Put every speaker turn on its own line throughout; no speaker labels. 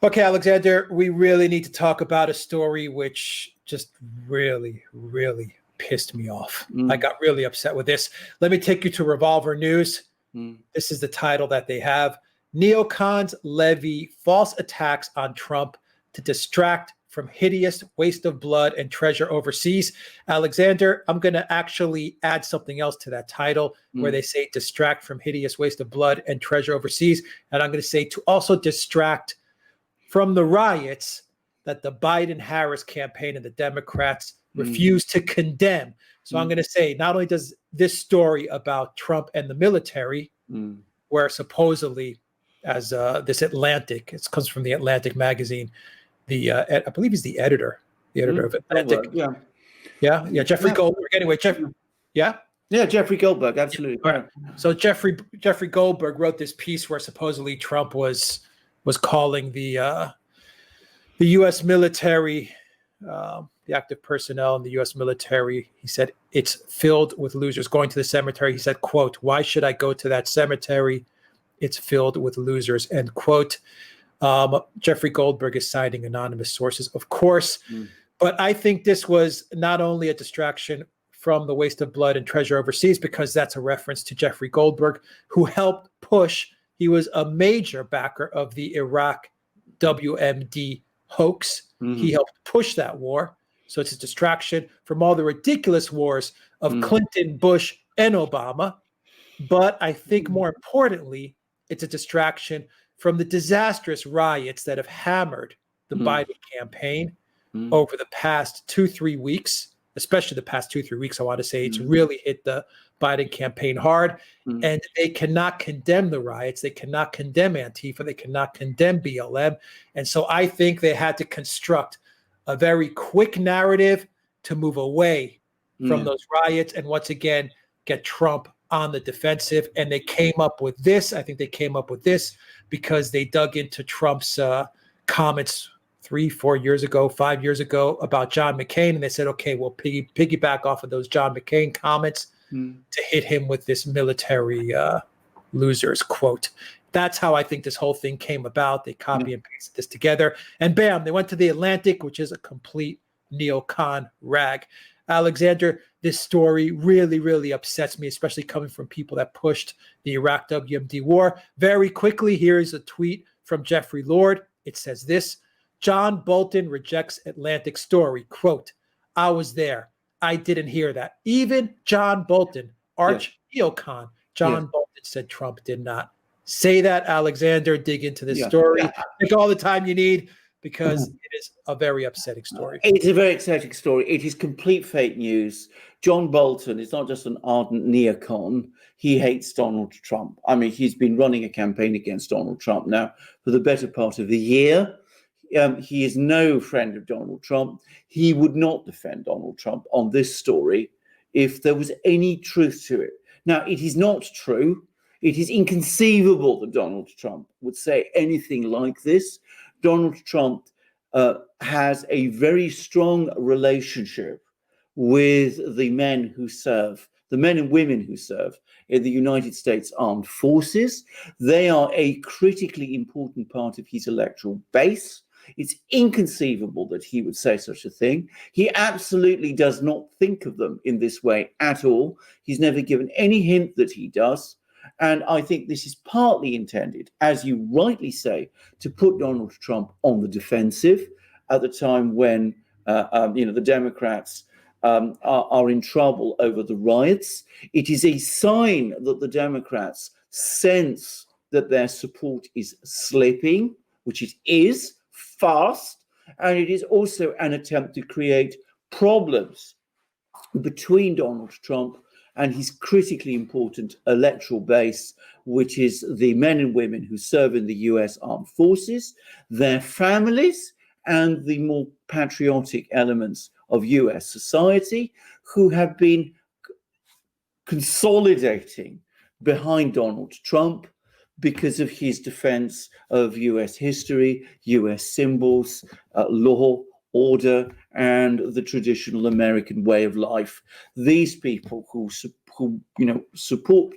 Okay, Alexander, we really need to talk about a story which just really, really pissed me off. I got really upset with this. Let me take you to Revolver News. This is the title that they have. Neocons levy false attacks on Trump to distract from hideous waste of blood and treasure overseas. Alexander, I'm going to actually add something else to that title where they say distract from hideous waste of blood and treasure overseas. And I'm going to say to also distract from the riots that the Biden-Harris campaign and the Democrats refuse to condemn. So I'm going to say, not only does this story about Trump and the military, where supposedly, as this Atlantic, it comes from the Atlantic magazine, I believe he's the editor of Atlantic. Yeah, Jeffrey Goldberg. Anyway,
Jeffrey Goldberg, absolutely.
Right. So Jeffrey Goldberg wrote this piece where supposedly Trump was calling the U.S. military, the active personnel in the U.S. military. He said it's filled with losers. Going to the cemetery, he said, "quote Why should I go to that cemetery? It's filled with losers." End quote. Jeffrey Goldberg is citing anonymous sources, of course, but I think this was not only a distraction from the waste of blood and treasure overseas, because that's a reference to Jeffrey Goldberg, who helped push. He was a major backer of the Iraq WMD hoax. He helped push that war. So it's a distraction from all the ridiculous wars of Clinton, Bush, and Obama. But I think more importantly, it's a distraction from the disastrous riots that have hammered the Biden campaign over the past 2-3 weeks, especially the past 2-3 weeks. I want to say it's really hit the Biden campaign hard, and they cannot condemn the riots. They cannot condemn Antifa. They cannot condemn BLM. And so I think they had to construct a very quick narrative to move away from those riots and once again get Trump on the defensive. And they came up with this. I think they came up with this because they dug into Trump's comments 3-4 years ago, 5 years ago about John McCain. And they said, okay, we'll piggyback off of those John McCain comments to hit him with this military losers quote. That's how I think this whole thing came about. They copy and pasted this together, and bam, they went to the Atlantic, which is a complete neocon rag. Alexander, this story really, really upsets me, especially coming from people that pushed the Iraq WMD war. Very quickly, here is a tweet from Jeffrey Lord. It says this: John Bolton rejects Atlantic story. Quote, I was there. I didn't hear that. Even John Bolton, arch neocon, John Bolton said Trump did not say that. Alexander, dig into this story. Take all the time you need because it is a very upsetting story.
It's a very upsetting story. It is complete fake news. John Bolton is not just an ardent neocon. He hates Donald Trump. I mean, he's been running a campaign against Donald Trump now for the better part of the year. He is no friend of Donald Trump. He would not defend Donald Trump on this story if there was any truth to it. Now, it is not true. It is inconceivable that Donald Trump would say anything like this. Donald Trump has a very strong relationship with the men who serve, the men and women who serve in the United States Armed Forces. They are a critically important part of his electoral base. It's inconceivable that he would say such a thing. He absolutely does not think of them in this way at all. He's never given any hint that he does. And I think this is partly intended, as you rightly say, to put Donald Trump on the defensive at the time when the Democrats are in trouble over the riots. It is a sign that the Democrats sense that their support is slipping, which it is, fast, and it is also an attempt to create problems between Donald Trump and his critically important electoral base, which is the men and women who serve in the US Armed Forces, their families, and the more patriotic elements of US society who have been consolidating behind Donald Trump because of his defense of US history, US symbols, law, order, and the traditional American way of life. These people who support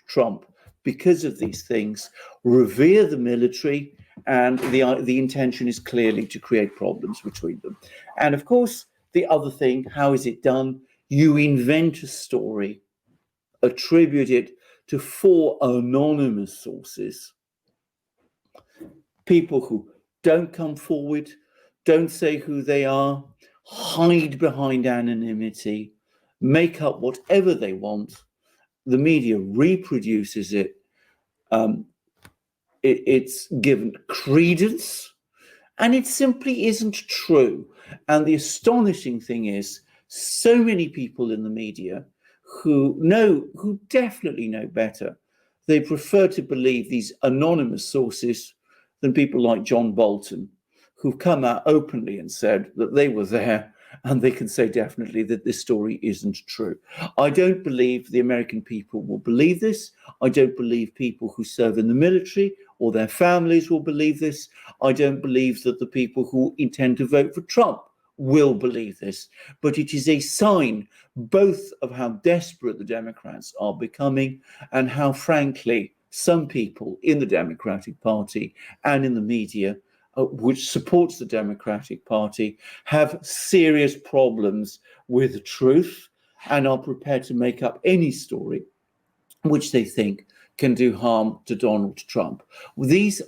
Trump because of these things revere the military and the intention is clearly to create problems between them. And of course, the other thing, how is it done? You invent a story, attribute it to 4 anonymous sources, people who don't come forward, don't say who they are, hide behind anonymity, make up whatever they want. The media reproduces it. It's given credence, and it simply isn't true. And the astonishing thing is, so many people in the media who definitely know better, they prefer to believe these anonymous sources than people like John Bolton, who've come out openly and said that they were there, and they can say definitely that this story isn't true. I don't believe the American people will believe this. I don't believe people who serve in the military or their families will believe this. I don't believe that the people who intend to vote for Trump will believe this. But it is a sign both of how desperate the Democrats are becoming and how, frankly, some people in the Democratic Party and in the media, which supports the Democratic Party, have serious problems with the truth and are prepared to make up any story which they think can do harm to Donald Trump. These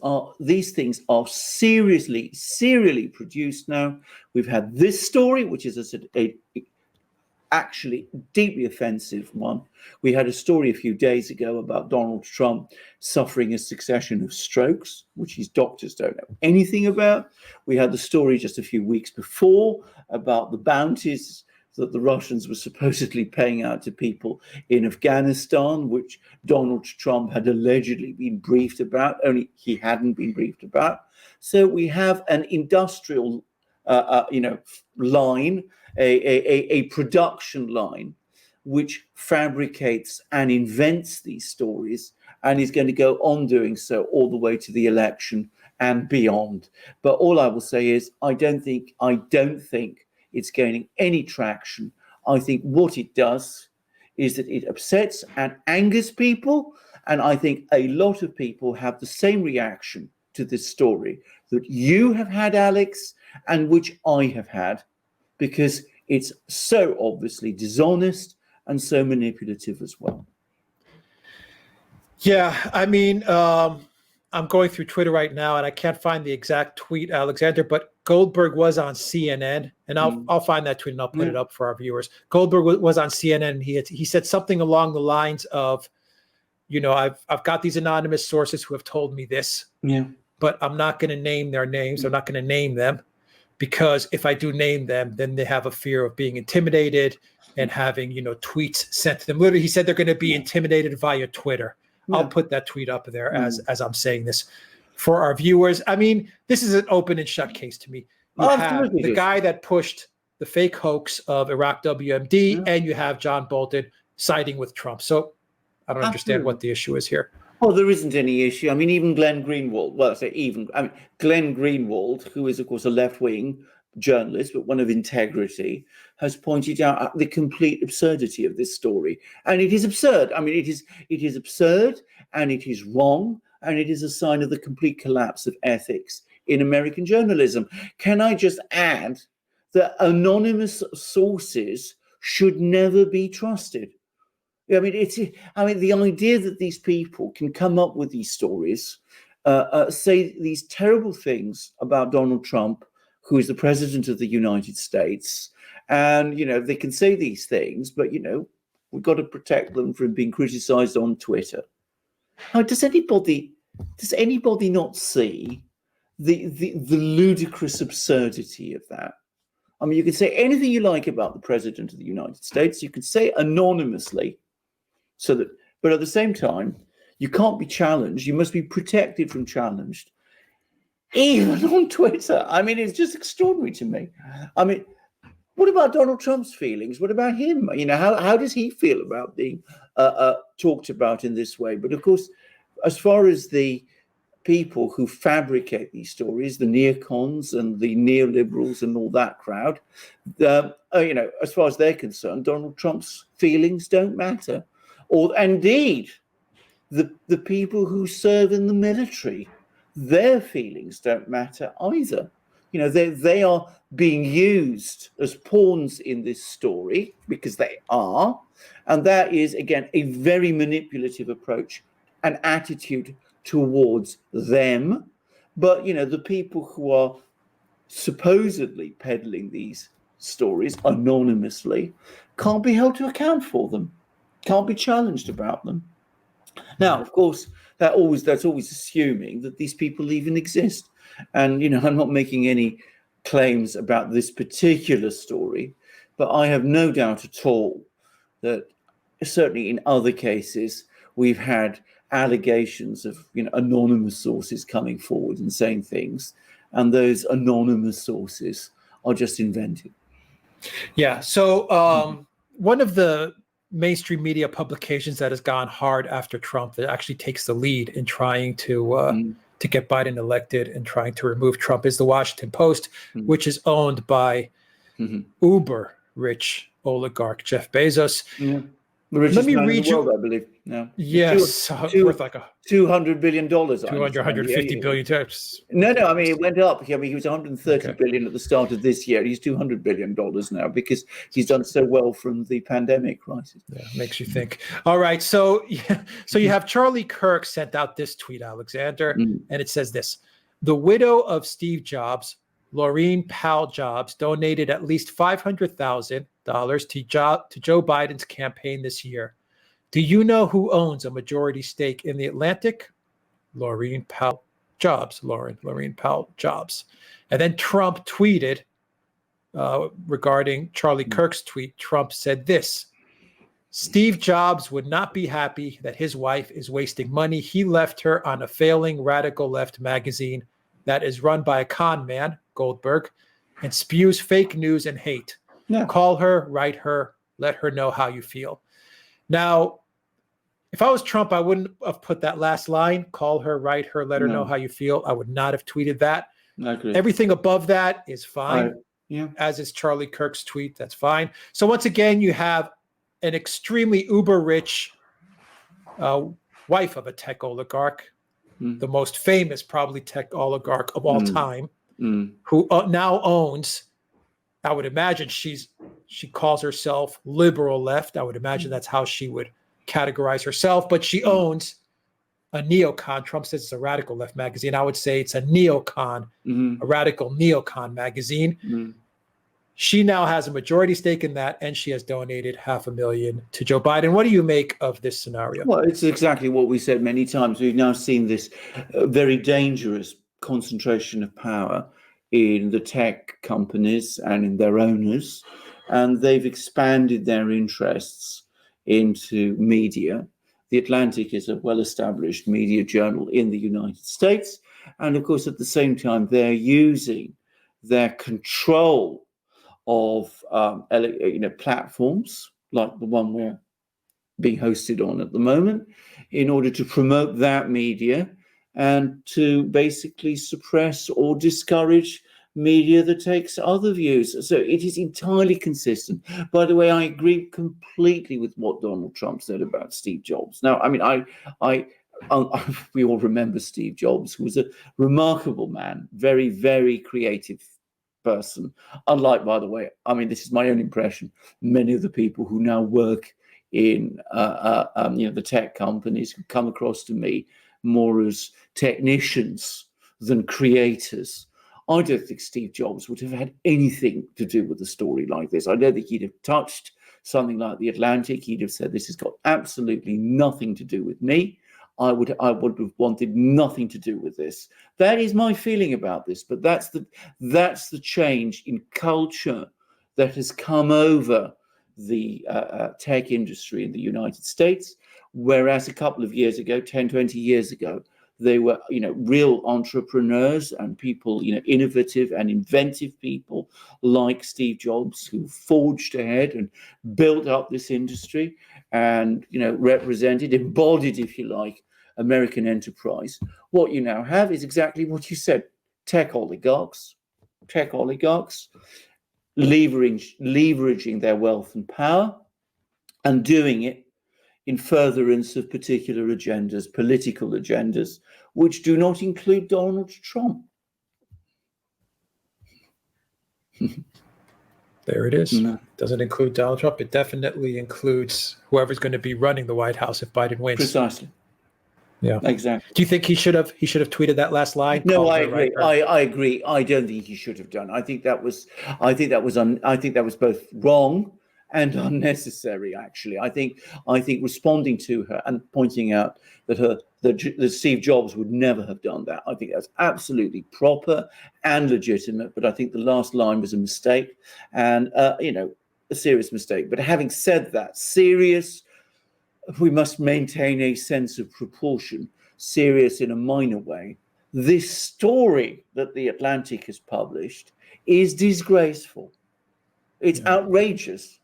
things are serially produced now. We've had this story, which is a actually deeply offensive one. We had a story a few days ago about Donald Trump suffering a succession of strokes, which his doctors don't know anything about. We had the story just a few weeks before about the bounties that the Russians were supposedly paying out to people in Afghanistan, which Donald Trump had allegedly been briefed about, only he hadn't been briefed about. So we have an industrial line, a production line, which fabricates and invents these stories and is going to go on doing so all the way to the election and beyond. But all I will say is I don't think it's gaining any traction. I think what it does is that it upsets and angers people, and I think a lot of people have the same reaction to this story that you have had, Alex, and which I have had, because it's so obviously dishonest and so manipulative as well.
Yeah, I mean, I'm going through Twitter right now, and I can't find the exact tweet, Alexander, but Goldberg was on CNN, and I'll find that tweet and I'll put it up for our viewers. Goldberg was on CNN, and he said something along the lines of, I've got these anonymous sources who have told me this, but I'm not going to name their names. I'm not going to name them, because if I do name them, then they have a fear of being intimidated and having, tweets sent to them. Literally, he said they're going to be intimidated via Twitter. I'll put that tweet up there as I'm saying this for our viewers. I mean, this is an open and shut case to me. You have the guy that pushed the fake hoax of Iraq WMD, and you have John Bolton siding with Trump. So I don't understand what the issue is here.
Well, there isn't any issue. I mean, even Glenn Greenwald, Glenn Greenwald, who is, of course, a left-wing journalist, but one of integrity, has pointed out the complete absurdity of this story. And it is absurd. I mean, it is absurd, and it is wrong, and it is a sign of the complete collapse of ethics in American journalism. Can I just add that anonymous sources should never be trusted? I mean, the idea that these people can come up with these stories, say these terrible things about Donald Trump, who is the president of the United States, and they can say these things, but we've got to protect them from being criticized on Twitter. Now, does anybody not see the ludicrous absurdity of that? I mean, you can say anything you like about the president of the United States. You can say anonymously. But at the same time, you can't be challenged. You must be protected from challenge, even on Twitter. I mean, it's just extraordinary to me. I mean, what about Donald Trump's feelings? What about him? How does he feel about being talked about in this way? But of course, as far as the people who fabricate these stories, the neocons and the neoliberals and all that crowd, as far as they're concerned, Donald Trump's feelings don't matter. Or indeed, the people who serve in the military, their feelings don't matter either. You know, they are being used as pawns in this story, because they are. And that is, again, a very manipulative approach and attitude towards them. But, you know, the people who are supposedly peddling these stories anonymously can't be held to account for them, can't be challenged about them. Now, of course, that's always assuming that these people even exist. And, you know, I'm not making any claims about this particular story, but I have no doubt at all that certainly in other cases, we've had allegations of, you know, anonymous sources coming forward and saying things, and those anonymous sources are just invented.
Yeah. So one of the mainstream media publications that has gone hard after Trump, that actually takes the lead in trying to get Biden elected and trying to remove Trump, is the Washington Post, which is owned by uber rich oligarch Jeff Bezos.
Yeah. The richest man in the world, I believe. Yeah.
Yes, worth like
$200 billion.
150 billion times.
No, I mean, it went up. I mean, he was 130 billion at the start of this year. He's $200 billion now because he's done so well from the pandemic crisis.
Yeah, makes you think. All right, so you have Charlie Kirk sent out this tweet, Alexander, and it says this: the widow of Steve Jobs, Laurene Powell Jobs, donated at least $500,000 to Joe Biden's campaign this year. Do you know who owns a majority stake in the Atlantic? Laurene Powell Jobs. Laurene Powell Jobs. And then Trump tweeted regarding Charlie Kirk's tweet. Trump said this: Steve Jobs would not be happy that his wife is wasting money. He left her on a failing radical left magazine that is run by a con man, Goldberg, and spews fake news and hate. Yeah. Call her, write her, let her know how you feel. Now, if I was Trump, I wouldn't have put that last line, call her, write her, let her know how you feel. I would not have tweeted that.
I agree.
Everything above that is fine, as is Charlie Kirk's tweet. That's fine. So once again, you have an extremely uber rich wife of a tech oligarch, the most famous probably tech oligarch of all time, who now owns, I would imagine she calls herself liberal left. I would imagine that's how she would categorize herself, but she owns a neocon. Trump says it's a radical left magazine. I would say it's a neocon, a radical neocon magazine. She now has a majority stake in that, and she has donated $500,000 to Joe Biden. What do you make of this scenario?
Well, it's exactly what we said many times. We've now seen this very dangerous concentration of power in the tech companies and in their owners, and they've expanded their interests into media. The Atlantic is a well-established media journal in the United States, and of course, at the same time, they're using their control of platforms like the one we're being hosted on at the moment in order to promote that media and to basically suppress or discourage media that takes other views. So it is entirely consistent. By the way, I agree completely with what Donald Trump said about Steve Jobs. Now, I mean, we all remember Steve Jobs, who was a remarkable man, very, very creative person. Unlike, by the way, I mean, this is my own impression, many of the people who now work in the tech companies who come across to me more as technicians than creators. I don't think Steve Jobs would have had anything to do with a story like this. I don't think he'd have touched something like the Atlantic. He'd have said, this has got absolutely nothing to do with me. I would have wanted nothing to do with this. That is my feeling about this. But that's the change in culture that has come over the tech industry in the United States. Whereas a couple of years ago, 10, 20 years ago, they were, real entrepreneurs and people, innovative and inventive people like Steve Jobs, who forged ahead and built up this industry and, represented, embodied, if you like, American enterprise. What you now have is exactly what you said: tech oligarchs leveraging their wealth and power, and doing it in furtherance of particular agendas, political agendas, which do not include Donald Trump.
There it is.
No.
Doesn't include Donald Trump. It definitely includes whoever's going to be running the White House if Biden wins.
Precisely.
Yeah,
exactly.
Do you think he should have tweeted that last line?
No, I agree.
Right?
I agree. I don't think he should have done. I think that was both wrong and unnecessary. Actually, I think responding to her and pointing out that that Steve Jobs would never have done that. I think that's absolutely proper and legitimate. But I think the last line was a mistake, and a serious mistake. But having said that, we must maintain a sense of proportion. Serious in a minor way. This story that The Atlantic has published is disgraceful. It's outrageous.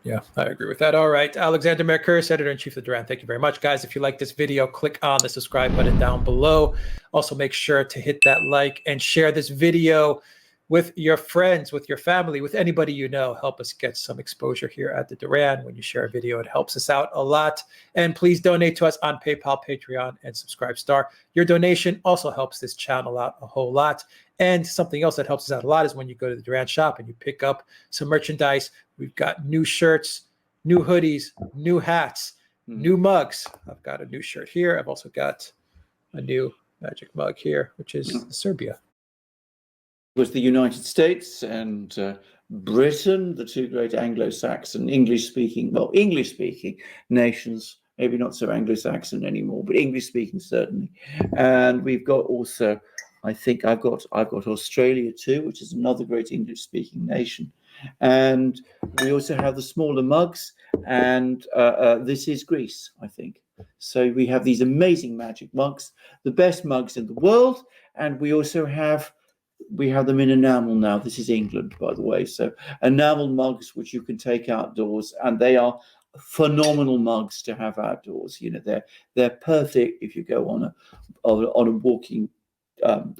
Yeah, I agree with that. All right. Alexander Mercouris, Editor-in-Chief of Duran. Thank you very much, guys. If you like this video, click on the subscribe button down below. Also, make sure to hit that like and share this video with your friends, with your family, with anybody you know. Help us get some exposure here at the Duran. When you share a video, it helps us out a lot. And please donate to us on PayPal, Patreon, and Subscribestar. Your donation also helps this channel out a whole lot. And something else that helps us out a lot is when you go to the Duran shop and you pick up some merchandise. We've got new shirts, new hoodies, new hats, new mugs. I've got a new shirt here. I've also got a new magic mug here, which is Serbia.
Was the United States and Britain, the two great Anglo-Saxon, English-speaking nations, maybe not so Anglo-Saxon anymore, but English-speaking certainly. And we've got also, I think I've got Australia too, which is another great English-speaking nation. And we also have the smaller mugs, and this is Greece, I think. So we have these amazing magic mugs, the best mugs in the world, and we also have them in enamel now. This is England, by the way. So enamel mugs, which you can take outdoors, and they are phenomenal mugs to have outdoors. They're perfect if you go on a walking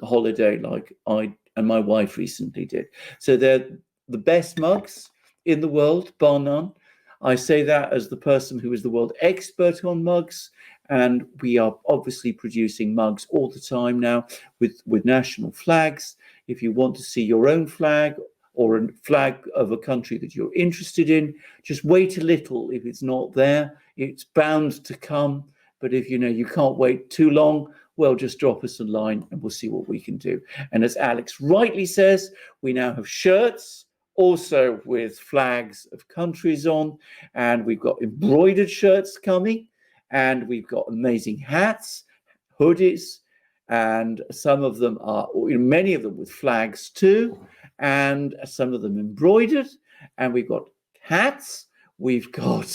holiday, like I and my wife recently did. So they're the best mugs in the world, bar none. I say that as the person who is the world expert on mugs. And we are obviously producing mugs all the time now with national flags. If you want to see your own flag or a flag of a country that you're interested in, just wait a little. If it's not there, it's bound to come. But if you can't wait too long, well, just drop us a line and we'll see what we can do. And as Alex rightly says, we now have shirts also with flags of countries on, and we've got embroidered shirts coming. And we've got amazing hats, hoodies, and some of them are, many of them with flags too, and some of them embroidered. And we've got hats, we've got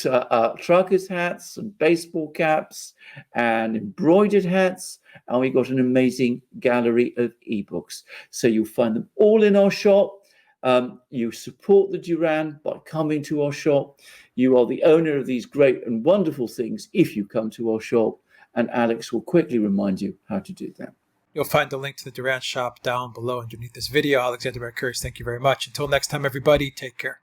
truckers' hats and baseball caps and embroidered hats, and we've got an amazing gallery of ebooks. So you'll find them all in our shop. You support the Duran by coming to our shop. You are the owner of these great and wonderful things if you come to our shop, and Alex will quickly remind you how to do that.
You'll find the link to the Duran shop down below underneath this video. Alexander Mercouris, thank you very much. Until next time, everybody, take care.